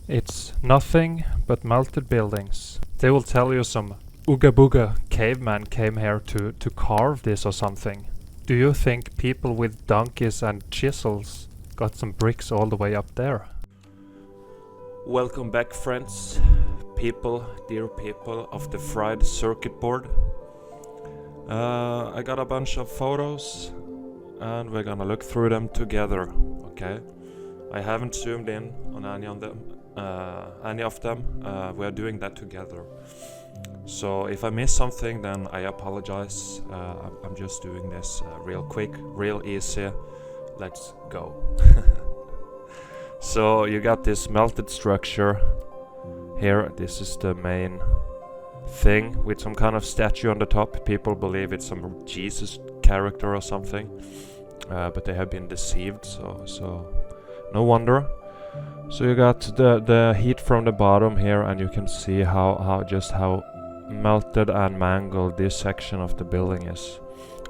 It's nothing but melted buildings. They will tell you some ooga booga caveman came here to carve this or something. Do you think people with donkeys and chisels got some bricks all the way up there? Welcome back, friends, people, dear people of the fried circuit board. I got a bunch of photos and we're gonna look through them together, okay? I haven't zoomed in on any of them. We are doing that together. So if I miss something, then I apologize. I'm just doing this real quick, real easy. Let's go. So you got this melted structure here. This is the main thing with some kind of statue on the top. People believe it's some Jesus character or something, but they have been deceived, so no wonder. So you got the heat from the bottom here, and you can see how melted and mangled this section of the building is.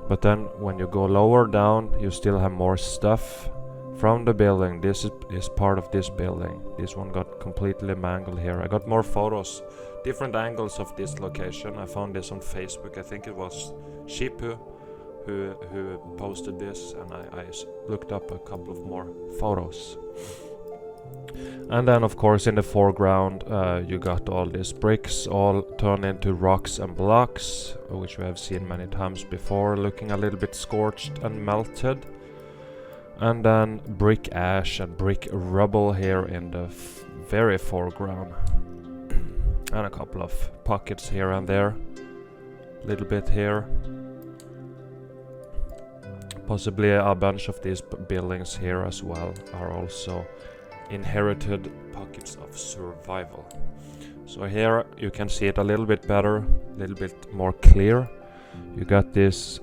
But then when you go lower down, you still have more stuff from the building. This is part of this building. This one got completely mangled here. I got more photos, different angles of this location. I found this on Facebook. I think it was Shipu who posted this, and I looked up a couple of more photos. And then of course in the foreground you got all these bricks all turned into rocks and blocks, which we have seen many times before, looking a little bit scorched and melted. And then brick ash and brick rubble here in the very foreground. And a couple of pockets here and there, a little bit here. Possibly a bunch of these buildings here as well are also inherited pockets of survival. So here you can see it a little bit better, a little bit more clear. You got this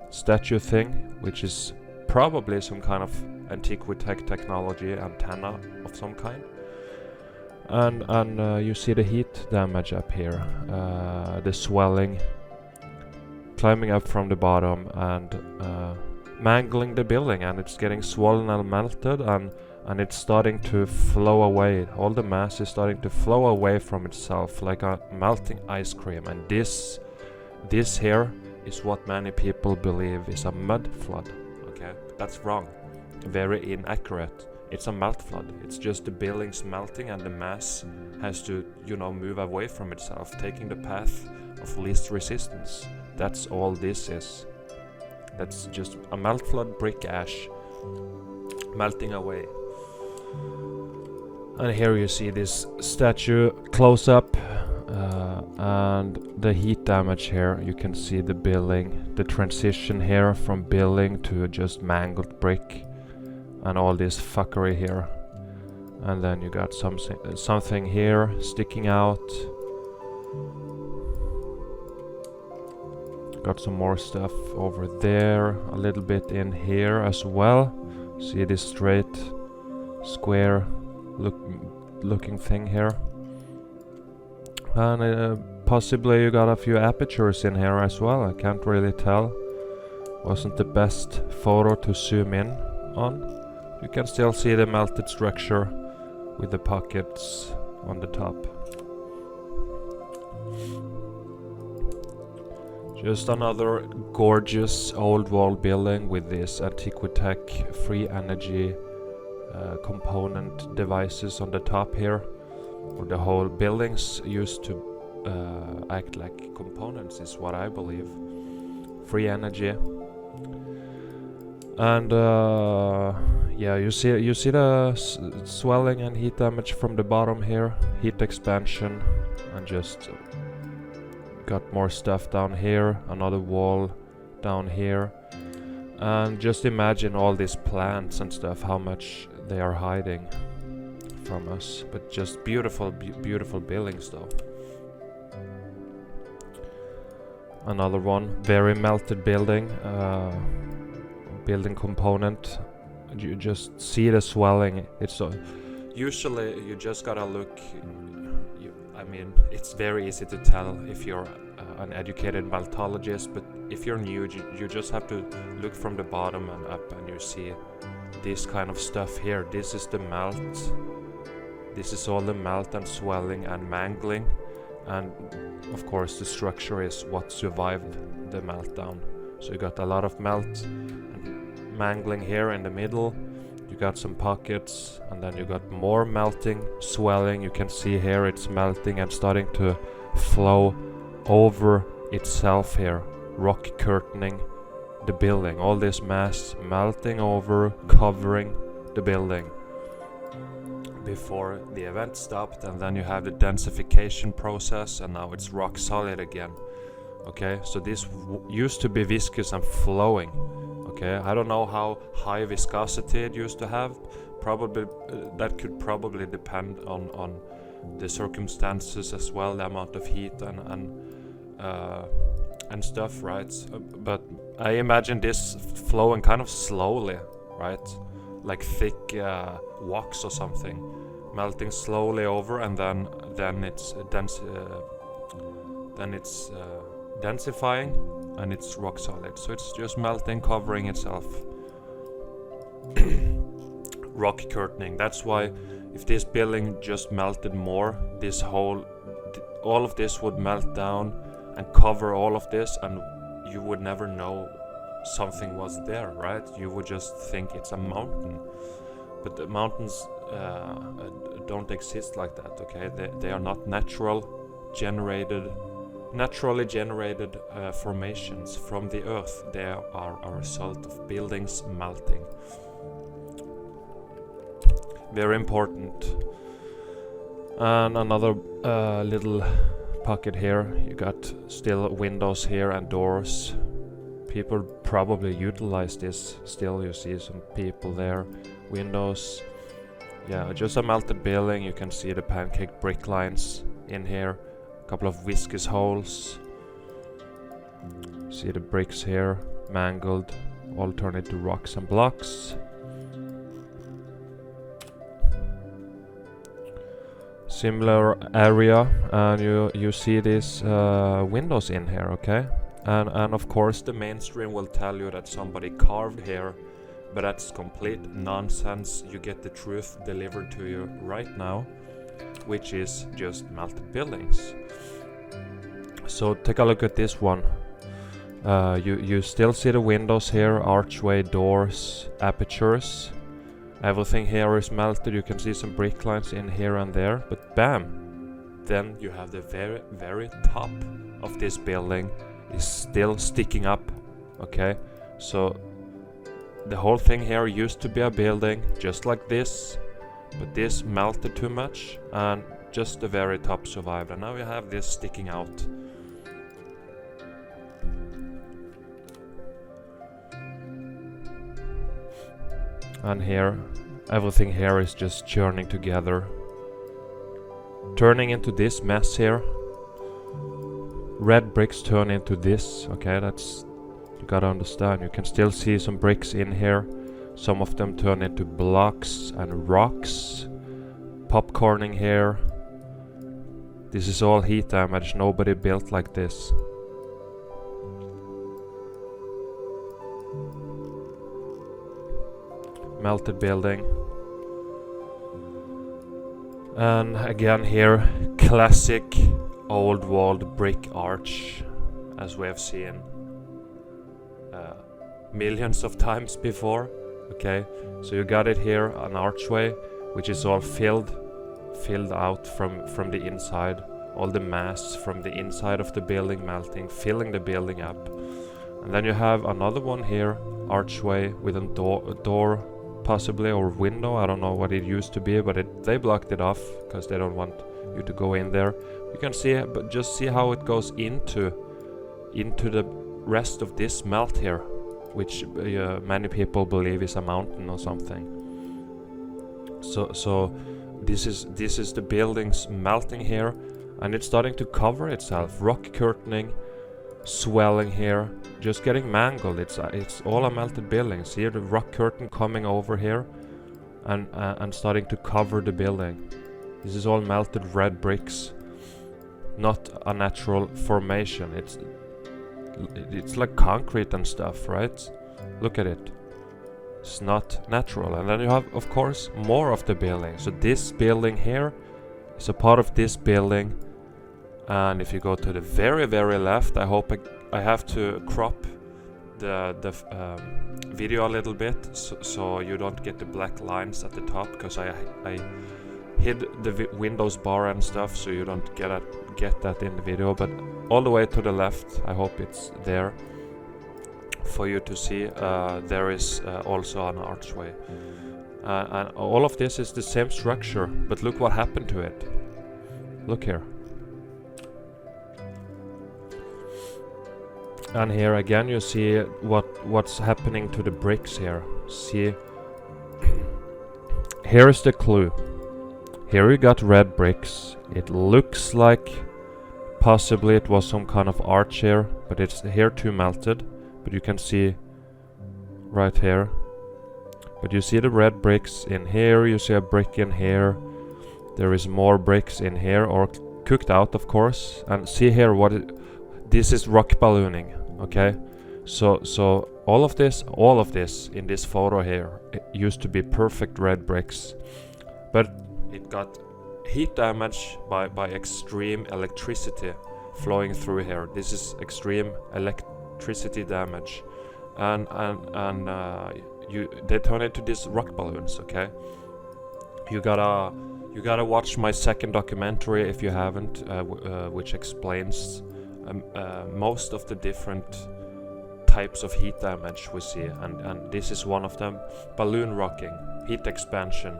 statue thing, which is probably some kind of Antiquitech technology antenna of some kind. And you see the heat damage up here, the swelling climbing up from the bottom and mangling the building, and it's getting swollen and melted, and it's starting to flow away. All the mass is starting to flow away from itself like a melting ice cream. And this here is what many people believe is a mud flood. Okay, but that's wrong, very inaccurate. It's a melt flood. It's just the buildings melting and the mass has to, move away from itself, taking the path of least resistance. That's all this is. That's just a melt flood, brick ash melting away. And here you see this statue close up, and the heat damage here. You can see the building, the transition here from building to just mangled brick, and all this fuckery here. And then you got something here sticking out. Got some more stuff over there, a little bit in here as well. See this straight square looking thing here, and possibly you got a few apertures in here as well. I can't really tell. Wasn't the best photo to zoom in on. You can still see the melted structure with the pockets on the top. Just another gorgeous old wall building with this Antiquitech free energy component devices on the top here. Or the whole buildings used to act like components, is what I believe. Free energy. And yeah, you see the swelling and heat damage from the bottom here, heat expansion, and just got more stuff down here, another wall down here. And just imagine all these plants and stuff, how much they are hiding from us. But just beautiful buildings though. Another one, very melted building, building component. You just see the swelling. It's usually you just gotta look. It's very easy to tell if you're an educated maltologist, but if you're new, you just have to look from the bottom and up, and you see this kind of stuff here. This is the melt This is all the melt and swelling and mangling, and of course the structure is what survived the meltdown. So you got a lot of melt and mangling here in the middle. You got some pockets, and then you got more melting, swelling. You can see here it's melting and starting to flow over itself here, rock curtaining the building. All this mass melting over, covering the building before the event stopped, and then you have the densification process, and now it's rock solid again. Okay, so this used to be viscous and flowing. Okay, I don't know how high viscosity it used to have. Probably that could probably depend on the circumstances as well, the amount of heat and stuff, right? But I imagine this flowing kind of slowly, right? Like thick wax or something, melting slowly over, and then it's densifying, and it's rock solid. So it's just melting, covering itself. Rock curtaining. That's why if this building just melted more, this all of this would melt down and cover all of this, and you would never know something was there, right? You would just think it's a mountain. But the mountains don't exist like that, okay? They are not naturally generated formations from the earth. They are a result of buildings melting. Very important. And another little pocket here. You got still windows here and doors. People probably utilize this still. You see some people there. Windows. Yeah, just a melted building. You can see the pancake brick lines in here. A couple of viscous holes. See the bricks here, mangled, all turned into rocks and blocks. Similar area, and you see these windows in here, okay? And of course the mainstream will tell you that somebody carved here, but that's complete nonsense. You get the truth delivered to you right now, which is just melted buildings. So take a look at this one. You still see the windows here, archway, doors, apertures. Everything here is melted. You can see some brick lines in here and there, but bam! Then you have the very, very top of this building is still sticking up, okay? So the whole thing here used to be a building just like this, but this melted too much and just the very top survived, and now you have this sticking out. And here, everything here is just churning together, turning into this mess here. Red bricks turn into this, okay, that's, you gotta understand. You can still see some bricks in here. Some of them turn into blocks and rocks. Popcorning here. This is all heat damage. Nobody built like this. Melted building. And again here, classic old walled brick arch, as we have seen millions of times before. Okay, so you got it here, an archway which is all filled out from the inside, all the mass from the inside of the building melting, filling the building up. And then you have another one here, archway with a door possibly, or window. I don't know what it used to be, but they blocked it off because they don't want you to go in there. You can see, but just see how it goes into the rest of this melt here, which many people believe is a mountain or something. So this is the buildings melting here, and it's starting to cover itself. Rock curtaining, swelling here, just getting mangled. It's all a melted building. See the rock curtain coming over here, and starting to cover the building. This is all melted red bricks, not a natural formation. It's like concrete and stuff, right? Look at it. It's not natural. And then you have, of course, more of the building. So this building here is a part of this building. And if you go to the very, very left, I hope I have to crop the video a little bit so you don't get the black lines at the top, because I hid the Windows bar and stuff, so you don't get that in the video. But all the way to the left, I hope it's there for you to see. There is also an archway, and all of this is the same structure, but look what happened to it. Look here. And here again you see what's happening to the bricks here. See, here is the clue. Here you got red bricks. It looks like possibly it was some kind of arch here, but it's here too melted. But you can see right here. But you see the red bricks in here, you see a brick in here. There is more bricks in here, or cooked out of course. And see here this is rock ballooning, okay? So all of this in this photo here, it used to be perfect red bricks. But it got heat damage by extreme electricity flowing through here. This is extreme electricity damage, and they turn into these rock balloons. Okay, you gotta watch my second documentary if you haven't, which explains most of the different types of heat damage we see, and this is one of them. Balloon rocking, heat expansion,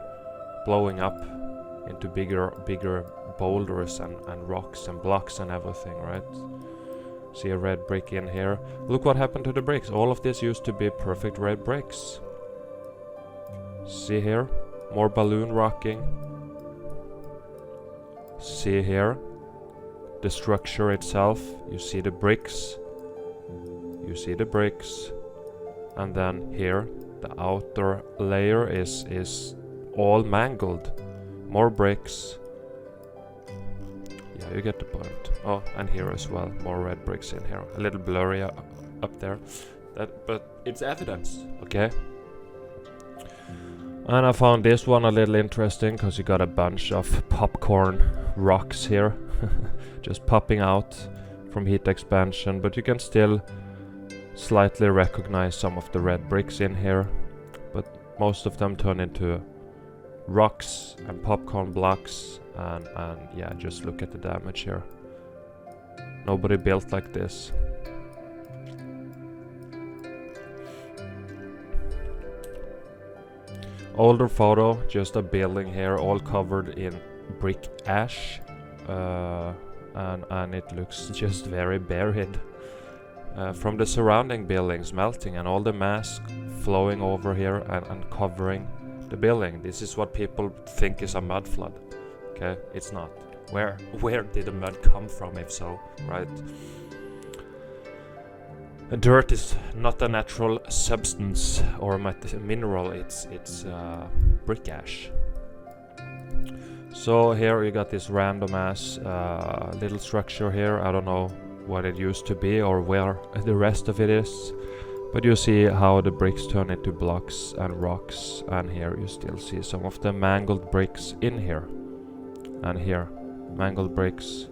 blowing up into bigger boulders and rocks and blocks and everything, right? See a red brick in here. Look what happened to the bricks. All of this used to be perfect red bricks. See here, more balloon rocking. See here, the structure itself. You see the bricks. You see the bricks. And then here, the outer layer is all mangled. More bricks. Yeah, you get the point. Oh, and here as well, more red bricks in here. A little blurry up there. But it's evidence, okay? And I found this one a little interesting, because you got a bunch of popcorn rocks here. Just popping out from heat expansion. But you can still slightly recognize some of the red bricks in here. But most of them turn into rocks and popcorn blocks, and yeah, just look at the damage here. Nobody built like this. Older photo, just a building here all covered in brick ash, and it looks just very buried from the surrounding buildings melting and all the mass flowing over here and covering the building. This is what people think is a mud flood. Okay, it's not. Where did the mud come from, if so, right? Dirt is not a natural substance or a mineral. It's brick ash. So here you got this random ass little structure here. I don't know what it used to be or where the rest of it is. But you see how the bricks turn into blocks and rocks, and here you still see some of the mangled bricks in here. And here, mangled bricks,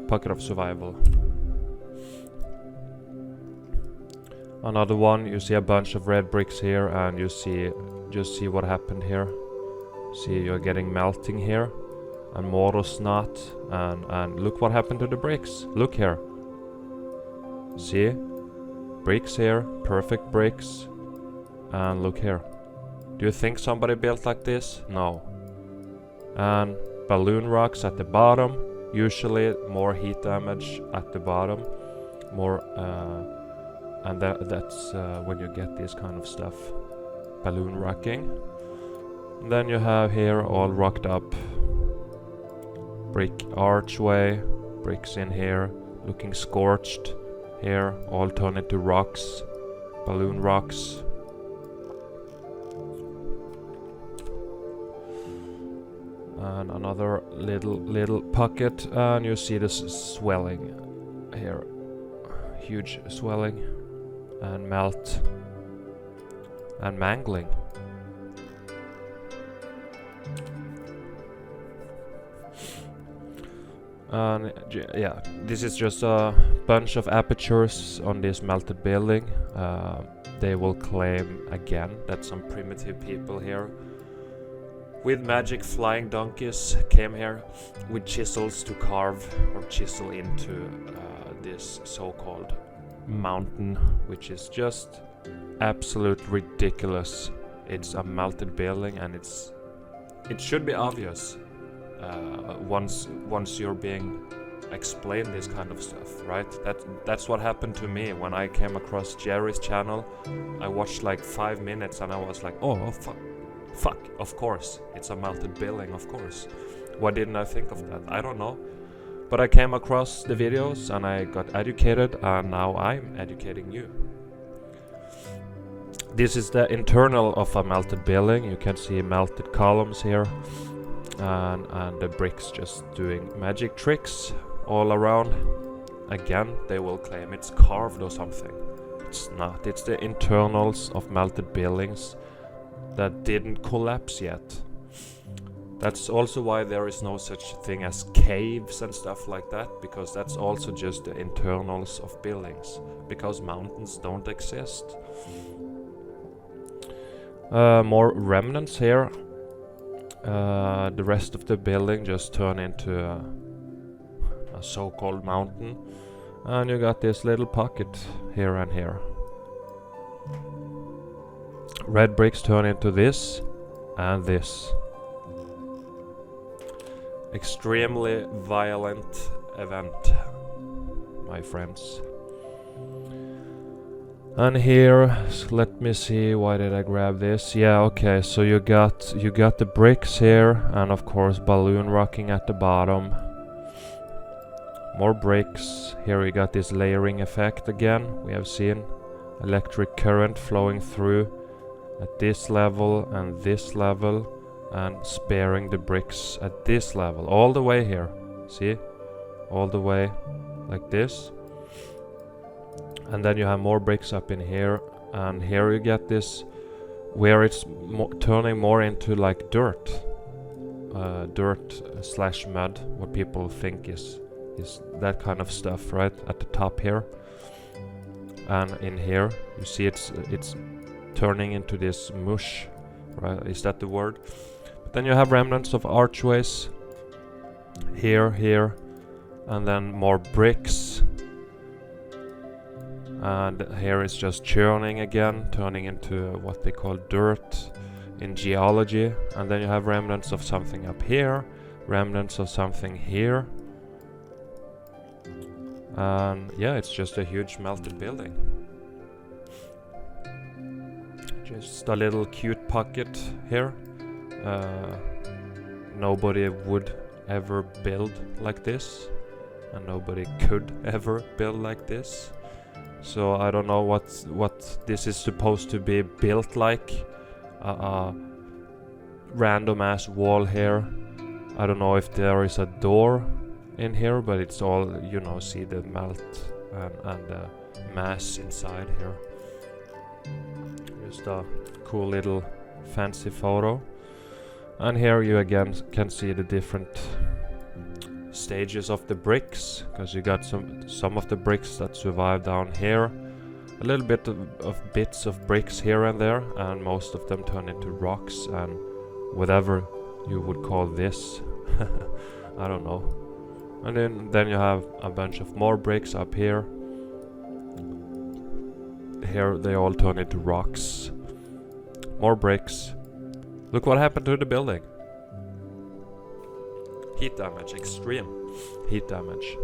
pocket of survival. Another one, you see a bunch of red bricks here, and you just see what happened here. See, you're getting melting here, and more snot, and look what happened to the bricks. Look here. See? Bricks here, perfect bricks, and look here. Do you think somebody built like this? No. And balloon rocks at the bottom, usually more heat damage at the bottom, more, and that's when you get this kind of stuff, balloon rocking. And then you have here all rocked up, brick archway, bricks in here, looking scorched. Here, all turn into rocks, balloon rocks. And another little pocket, and you see this swelling here. Huge swelling and melt. and mangling. And yeah, this is just a bunch of apertures on this melted building. They will claim again that some primitive people here with magic flying donkeys came here with chisels to carve or chisel into this so-called mountain, which is just absolute ridiculous. It's a melted building, and it should be obvious once you're being explained this kind of stuff, right? That's what happened to me when I came across Jerry's channel. I watched like 5 minutes and I was like, oh fuck, of course it's a melted building, of course. Why didn't I think of that? I don't know, but I came across the videos and I got educated, and now I'm educating you. This is the internal of a melted building. You can see melted columns here, and the bricks just doing magic tricks all around. Again, they will claim it's carved or something. It's not. It's the internals of melted buildings that didn't collapse yet. That's also why there is no such thing as caves and stuff like that, because that's also just the internals of buildings, because mountains don't exist. More remnants here. The rest of the building just turned into a so-called mountain, and you got this little pocket here and here. Red bricks turn into this and this. Extremely violent event, my friends. And here, let me see, why did I grab this? Yeah, okay, so you got the bricks here, and of course balloon rocking at the bottom. More bricks. Here you got this layering effect again. We have seen electric current flowing through at this level and this level, and sparing the bricks at this level all the way here. See, all the way like this. And then you have more bricks up in here, and here you get this where it's turning more into like dirt slash mud, what people think is that kind of stuff, right, at the top here. And in here you see it's turning into this mush, right? Is that the word? But then you have remnants of archways here, and then more bricks. And here it's just churning again, turning into what they call dirt in geology. And then you have remnants of something up here, remnants of something here. And yeah, it's just a huge melted building. Just a little cute pocket here. Nobody would ever build like this, and nobody could ever build like this. So I don't know what this is supposed to be built like. A random ass wall here. I don't know if there is a door in here, but it's all, you know, see the melt and the mass inside here. Just a cool little fancy photo. And here you again can see the different stages of the bricks, because you got some of the bricks that survive down here, a little bit of bits of bricks here and there, and most of them turn into rocks and whatever you would call this. I don't know. And then you have a bunch of more bricks up here. Here they all turn into rocks. More bricks. Look what happened to the building. Heat damage, extreme heat damage.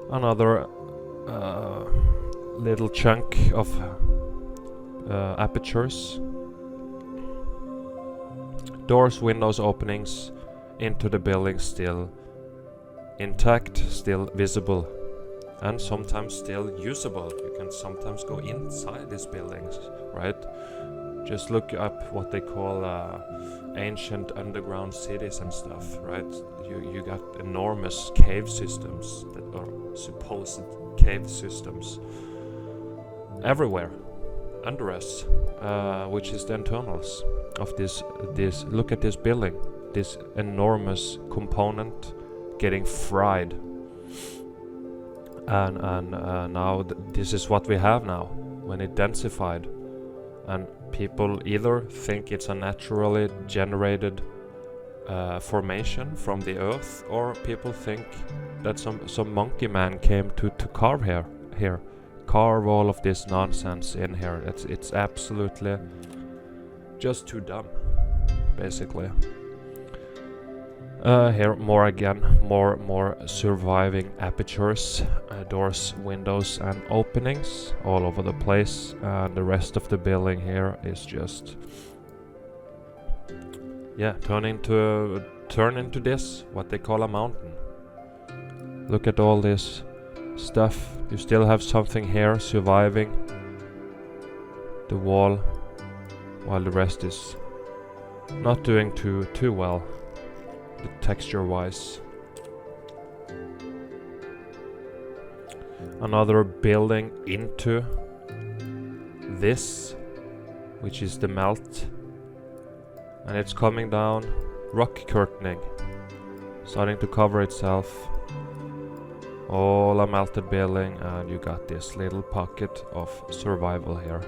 Another little chunk of apertures. Doors, windows, openings into the building still intact, still visible, and sometimes still usable. You can sometimes go inside these buildings, right? Just look up what they call ancient underground cities and stuff, right? You got enormous cave systems that are supposed cave systems everywhere. under us, which is the internals of this. Look at this building, this enormous component getting fried, and now this is what we have now when it densified, and people either think it's a naturally generated formation from the earth, or people think that some monkey man came to carve carve all of this nonsense in here. It's absolutely just too dumb, basically. Here more again, more surviving apertures, doors, windows and openings all over the place, and the rest of the building here is just, yeah, turn into this, what they call a mountain. Look at all this stuff. You still have something here surviving the wall, while the rest is not doing too well, texture wise. Another building into this, which is the melt, and it's coming down, rock curtaining, starting to cover itself. All a melted building, and you got this little pocket of survival here.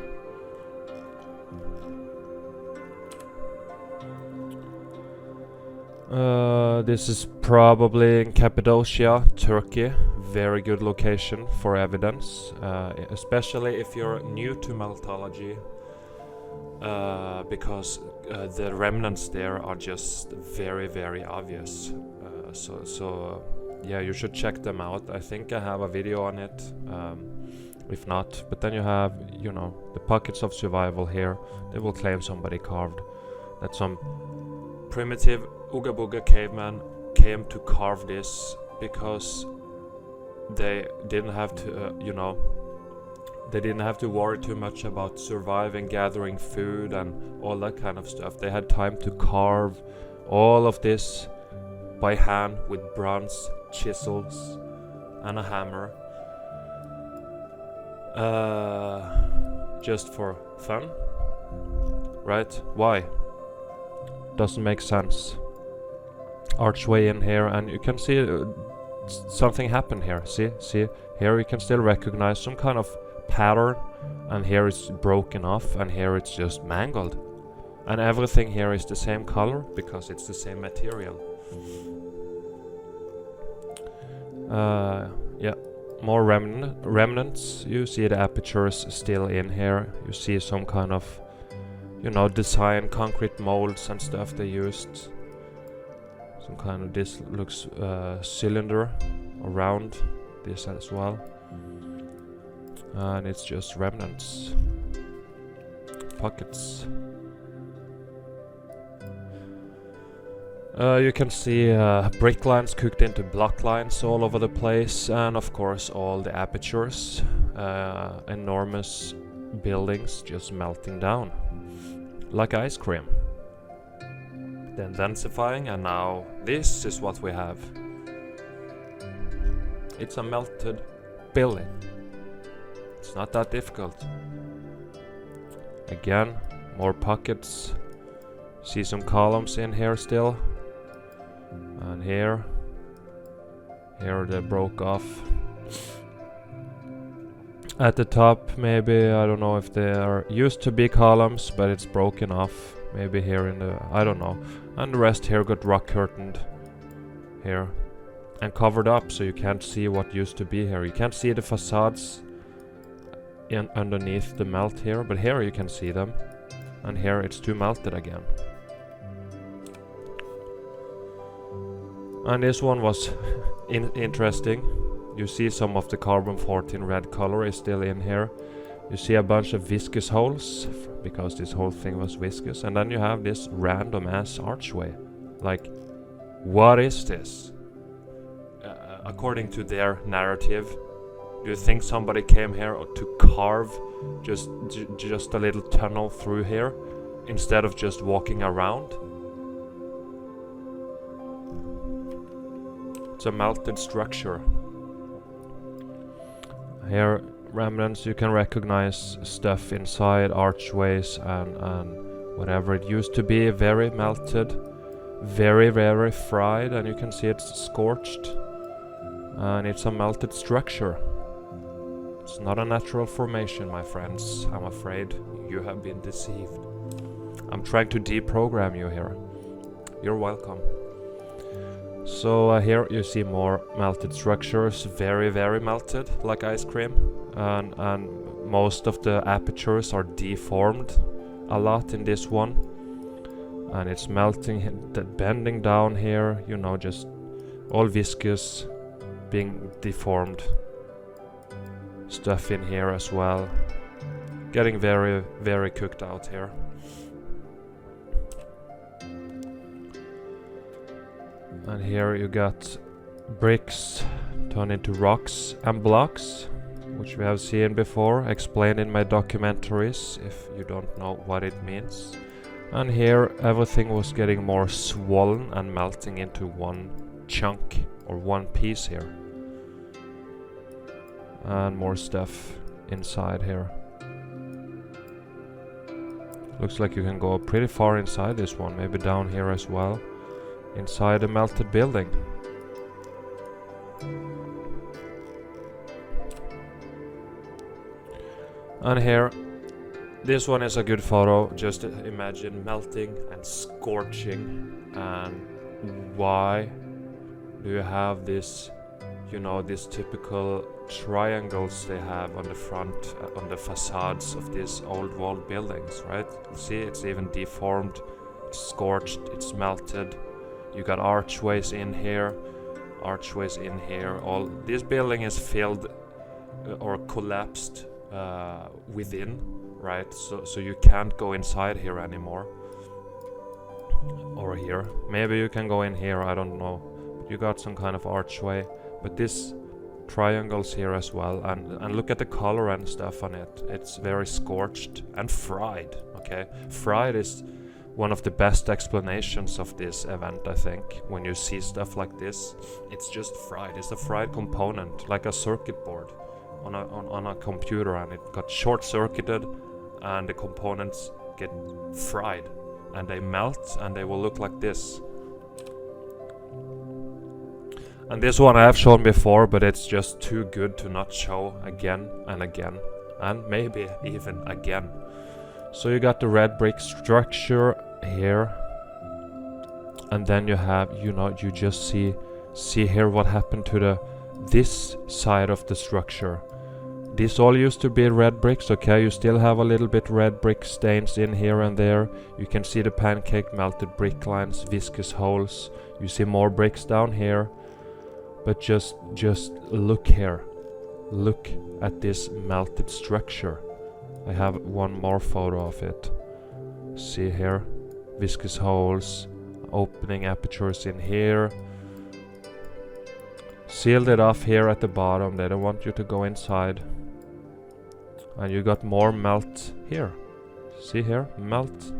This is probably in Cappadocia, Turkey. Very good location for evidence, especially if you're new to meltology, because the remnants there are just very obvious. Yeah, you should check them out. I think I have a video on it, if not. But then you have, you know, the pockets of survival here. They will claim somebody carved, that some primitive Ooga Booga caveman came to carve this because they didn't have to, they didn't have to worry too much about surviving, gathering food and all that kind of stuff. They had time to carve all of this by hand with bronze chisels and a hammer, just for fun, right? Why? Doesn't make sense. Archway in here, and you can see something happened here. See here you can still recognize some kind of pattern, and here it's broken off, and here it's just mangled, and everything here is the same color because it's the same material. Yeah, more remnants. You see the apertures still in here. You see some kind of, design, concrete molds and stuff they used. Some kind of, this looks cylinder around this as well, and it's just remnants, pockets. You can see brick lines cooked into block lines all over the place, and of course all the apertures, enormous buildings just melting down like ice cream, then densifying, and now this is what we have. It's a melted building. It's not that difficult. Again, more pockets. See some columns in here still. And here they broke off. At the top, maybe, I don't know if they are used to be columns, but it's broken off. Maybe here in the, I don't know. And the rest here got rock curtained here and covered up, so you can't see what used to be here. You can't see the facades underneath the melt here, but here you can see them. And here it's too melted again. And this one was interesting. You see some of the carbon-14 red color is still in here. You see a bunch of viscous holes, because this whole thing was viscous. And then you have this random ass archway. Like, what is this? According to their narrative, do you think somebody came here to carve just a little tunnel through here instead of just walking around? It's a melted structure. Here, remnants. You can recognize stuff inside, archways and whatever. It used to be very melted, very fried, and you can see it's scorched, and it's a melted structure. It's not a natural formation, my friends. I'm afraid you have been deceived. I'm trying to deprogram you here. You're welcome. So here you see more melted structures, very melted, like ice cream, and most of the apertures are deformed a lot in this one, and it's melting, bending down here, you know, just all viscous, being deformed. Stuff in here as well, getting very cooked out here. And here you got bricks turned into rocks and blocks, which we have seen before, explained in my documentaries if you don't know what it means. And here everything was getting more swollen and melting into one chunk or one piece here. And more stuff inside here. Looks like you can go pretty far inside this one, maybe down here as well. Inside a melted building. And here, this one is a good photo. Just imagine melting and scorching. And why do you have this, you know, these typical triangles they have on the front, on the facades of these old walled buildings, right? You see, it's even deformed, it's scorched, it's melted. You got archways in here, archways in here. All this building is filled or collapsed within, right? So you can't go inside here anymore. Or here. Maybe you can go in here, I don't know. But you got some kind of archway. But this triangles here as well. And look at the color and stuff on it. It's very scorched and fried, okay? Fried is one of the best explanations of this event, I think. When you see stuff like this, it's just fried. It's a fried component, like a circuit board on a computer, and it got short-circuited, and the components get fried, and they melt, and they will look like this. And this one I have shown before, but it's just too good to not show again and again, and maybe even again. So you got the red brick structure here, and then you have, you know, you just see here what happened to this side of the structure. This all used to be red bricks, okay? You still have a little bit red brick stains in here and there. You can see the pancake melted brick lines, viscous holes. You see more bricks down here, but just look here. Look at this melted structure. I have one more photo of it. See here, viscous holes, opening apertures in here. Sealed it off here at the bottom. They don't want you to go inside. And you got more melt here. See here, melt,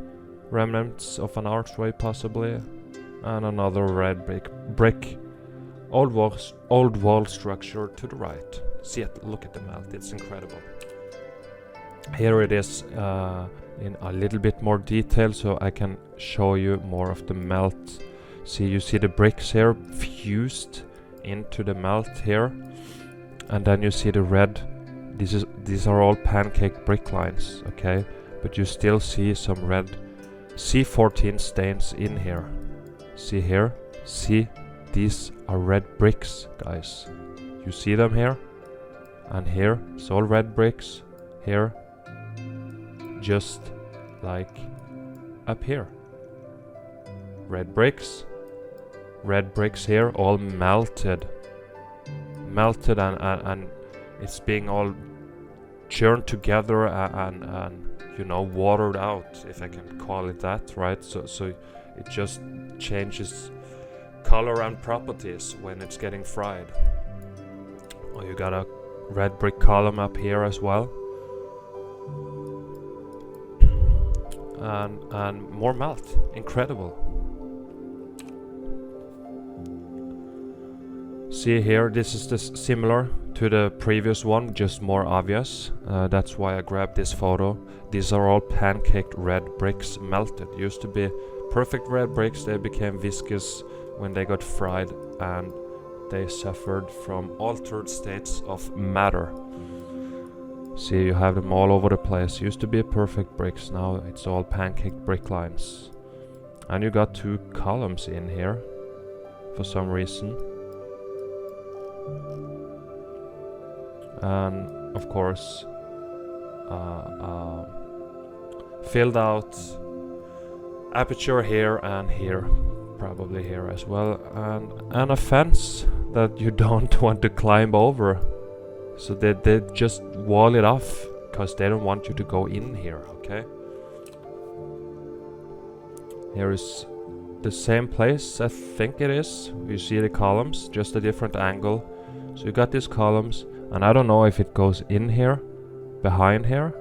remnants of an archway possibly, and another red brick, old wall structure to the right. See it, look at the melt, it's incredible. Here it is in a little bit more detail, so I can show you more of the melt. See, you see the bricks here fused into the melt here, and then you see the red. These are all pancake brick lines, okay? But you still see some red C14 stains in here. See here? See, these are red bricks, guys. You see them here? And here, it's all red bricks. Here, just like up here. Red bricks here, all melted and it's being all churned together and you know, watered out, if I can call it that, right? So it just changes color and properties when it's getting fried. Oh, you got a red brick column up here as well. And more melt. Incredible. See here, this is similar to the previous one, just more obvious. That's why I grabbed this photo. These are all pancaked red bricks melted. Used to be perfect red bricks. They became viscous when they got fried, and they suffered from altered states of matter. See, you have them all over the place. Used to be perfect bricks, now it's all pancaked brick lines. And you got 2 columns in here for some reason. And of course filled out aperture here and here, probably here as well, and a fence that you don't want to climb over, so they just wall it off because they don't want you to go in here. Okay, here is the same place, I think it is. You see the columns, just a different angle. So you got these columns, and I don't know if it goes in here, behind here,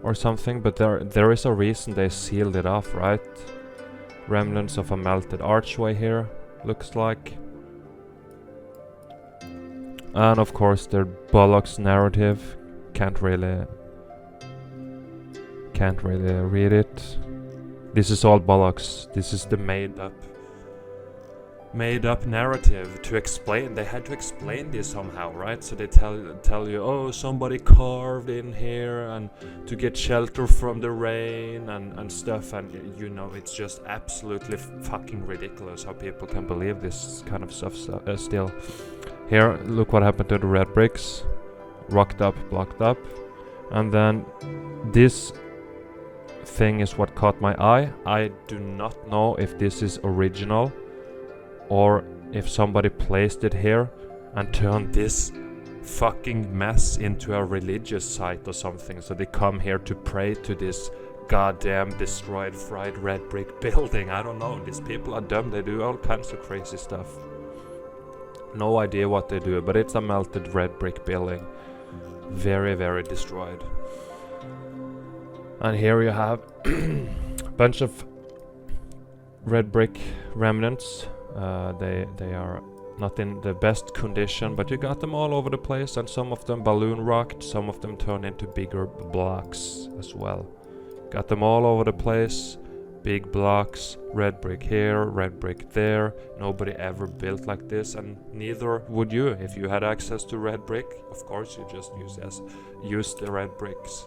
or something, but there is a reason they sealed it off, right? Remnants of a melted archway here, looks like. And of course their bollocks narrative, can't really read it. This is all bollocks. This is the made up narrative to explain. They had to explain this somehow, right? So they tell you, oh, somebody carved in here and to get shelter from the rain and stuff, and you know, it's just absolutely fucking ridiculous how people can believe this kind of stuff still. Here, look what happened to the red bricks. Rocked up, blocked up. And then this thing is what caught my eye. I do not know if this is original or if somebody placed it here and turned this fucking mess into a religious site or something. So they come here to pray to this goddamn destroyed fried red brick building. I don't know. These people are dumb. They do all kinds of crazy stuff. No idea what they do, but it's a melted red brick building. Very, very destroyed. And here you have a bunch of red brick remnants. They are not in the best condition, but you got them all over the place, and some of them balloon rocked, some of them turned into bigger blocks as well. Got them all over the place. Big blocks, red brick here, red brick there. Nobody ever built like this, and neither would you if you had access to red brick. Of course, you just use the red bricks.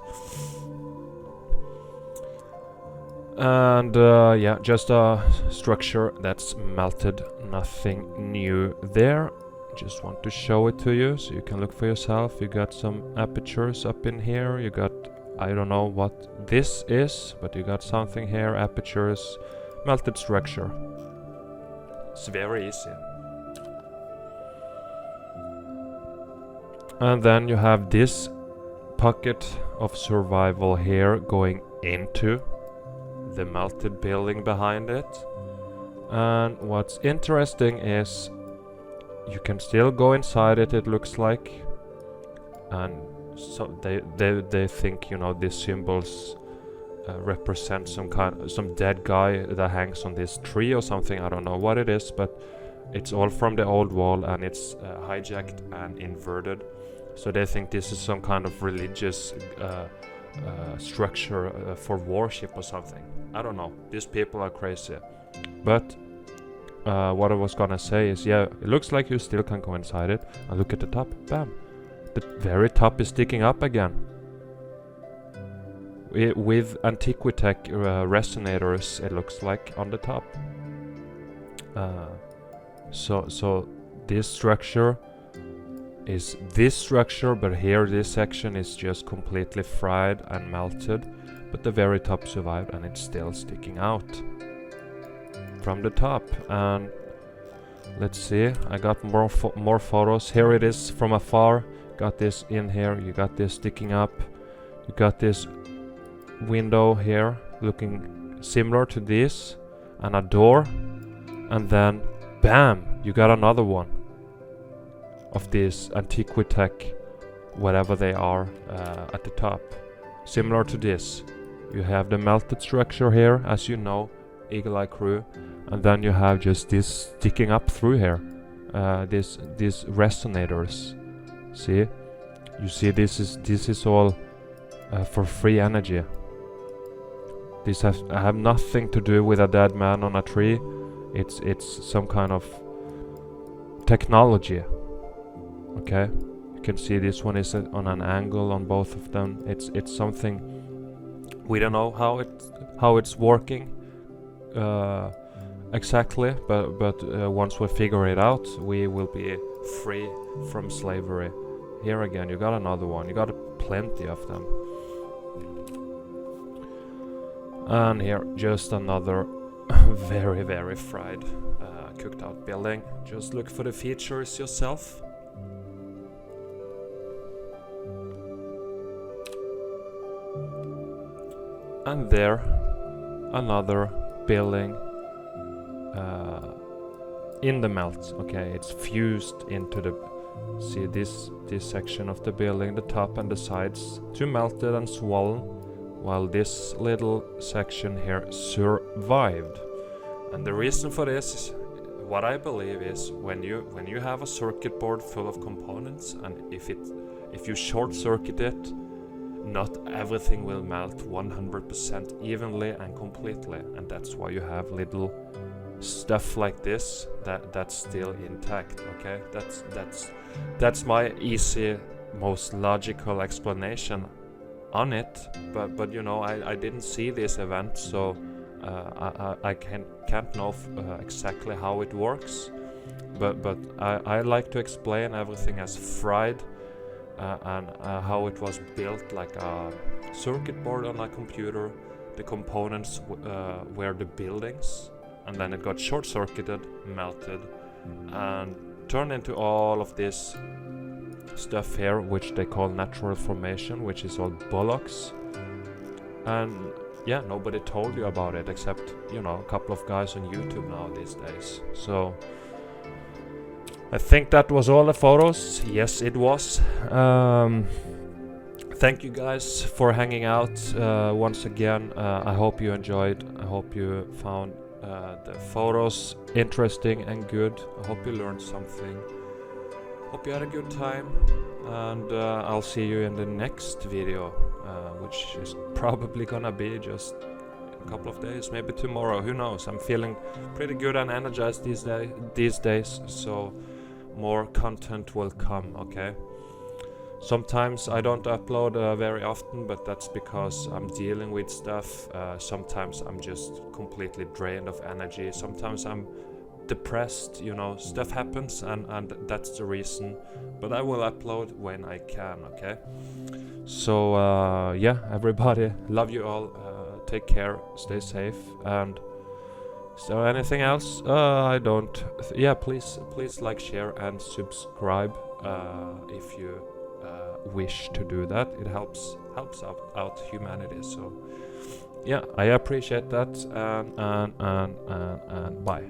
And yeah, just a structure that's melted. Nothing new there. Just want to show it to you so you can look for yourself. You got some apertures up in here. You got, I don't know what this is, but you got something here, apertures, melted structure. It's very easy. And then you have this pocket of survival here going into the melted building behind it. And what's interesting is you can still go inside it, it looks like. And so they think, you know, these symbols represent some dead guy that hangs on this tree or something. I don't know what it is, but it's all from the old wall, and it's hijacked and inverted. So they think this is some kind of religious structure for worship or something. I don't know. These people are crazy. But what I was gonna say is, yeah, it looks like you still can go inside it. And look at the top. Bam. The very top is sticking up again. With Antiquitech resonators, it looks like, on the top. So this structure is this structure, but here this section is just completely fried and melted. But the very top survived, and it's still sticking out from the top. And let's see, I got more photos. Here it is from afar. Got this in here, you got this sticking up, you got this window here looking similar to this, and a door, and then bam, you got another one of this Antiquitech, whatever they are, at the top, similar to this. You have the melted structure here, as you know, Eagle Eye Crew, and then you have just this sticking up through here, these resonators. See? You see, this is all for free energy. This have nothing to do with a dead man on a tree. It's some kind of technology. Okay, you can see this one is on an angle on both of them. It's something we don't know how it's working exactly, but once we figure it out, we will be free from slavery. Here again, you got another one. You got plenty of them. And here, just another very, very fried, cooked out building. Just look for the features yourself. And there, another building in the melt. Okay, it's fused into the. See this section of the building, the top and the sides, too melted and swollen, while this little section here survived. And the reason for this is, what I believe is, when you have a circuit board full of components, and if you short circuit it, not everything will melt 100% evenly and completely, and that's why you have little stuff like this that's still intact. Okay, that's my easy, most logical explanation on it. But you know, I didn't see this event, so I can't know exactly how it works. But I like to explain everything as fried and how it was built like a circuit board on a computer. The components were the buildings, and then it got short-circuited, melted, and turned into all of this stuff here, which they call natural formation, which is all bollocks. And yeah, nobody told you about it except, you know, a couple of guys on YouTube now these days. So I think that was all the photos. Yes, it was. Thank you guys for hanging out once again. I hope you enjoyed. I hope you found the photos interesting and good. I hope you learned something. Hope you had a good time, and I'll see you in the next video, which is probably gonna be just a couple of days, maybe tomorrow, who knows. I'm feeling pretty good and energized these days, so more content will come. Okay, sometimes I don't upload very often, but that's because I'm dealing with stuff. Sometimes I'm just completely drained of energy. Sometimes I'm depressed, you know, stuff happens, and that's the reason. But I will upload when I can. Okay, so yeah, everybody, love you all. Take care, stay safe, and is there anything else? I don't. Yeah, please like, share, and subscribe if you wish to do that. It helps out humanity. So yeah, I appreciate that, and bye.